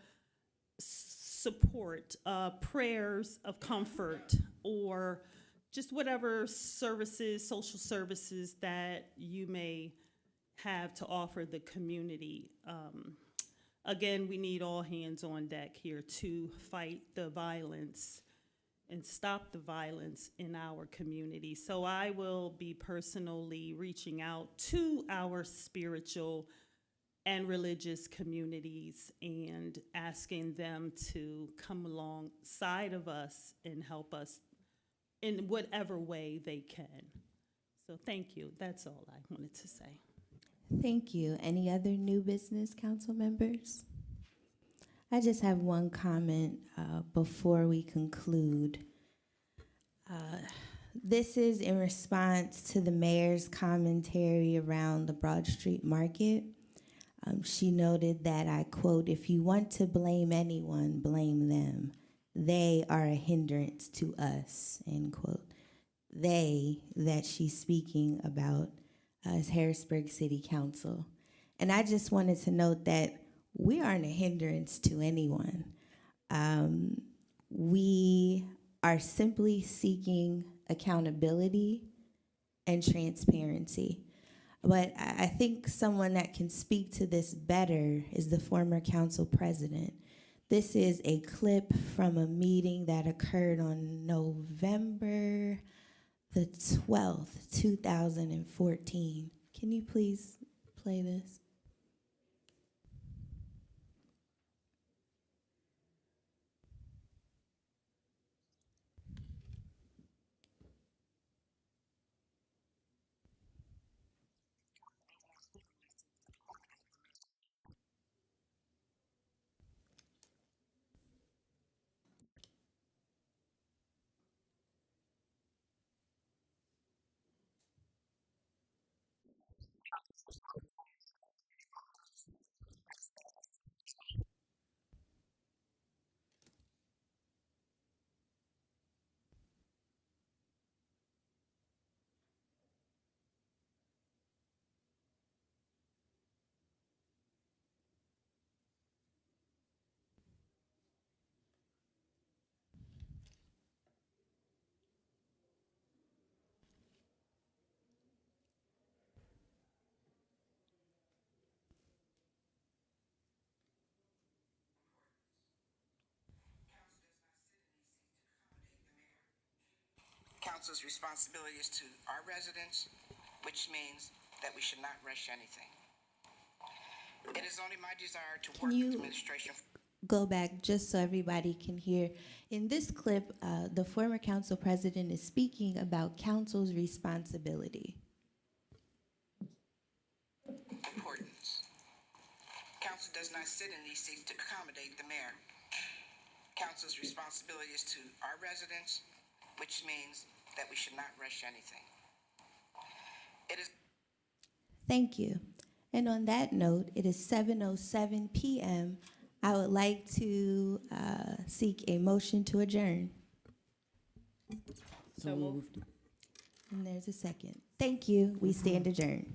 support, prayers of comfort, or just whatever services, social services that you may have to offer the community. Again, we need all hands on deck here to fight the violence and stop the violence in our community. So I will be personally reaching out to our spiritual and religious communities and asking them to come alongside of us and help us in whatever way they can. So thank you. That's all I wanted to say. Thank you. Any other new business, council members? I just have one comment before we conclude. This is in response to the mayor's commentary around the Broad Street Market. She noted that, I quote, "If you want to blame anyone, blame them. They are a hindrance to us," end quote. They that she's speaking about is Harrisburg City Council. And I just wanted to note that we aren't a hindrance to anyone. We are simply seeking accountability and transparency. But I think someone that can speak to this better is the former council president. This is a clip from a meeting that occurred on November the 12th, 2014. Can you please play this? Council's responsibility is to our residents, which means that we should not rush anything. It is only my desire to work with the administration. Go back just so everybody can hear. In this clip, the former council president is speaking about council's responsibility. Importance. Council does not sit in these seats to accommodate the mayor. Council's responsibility is to our residents, which means that we should not rush anything. It is. Thank you. And on that note, it is 7:07 p.m. I would like to seek a motion to adjourn. So moved. And there's a second. Thank you. We stand adjourned.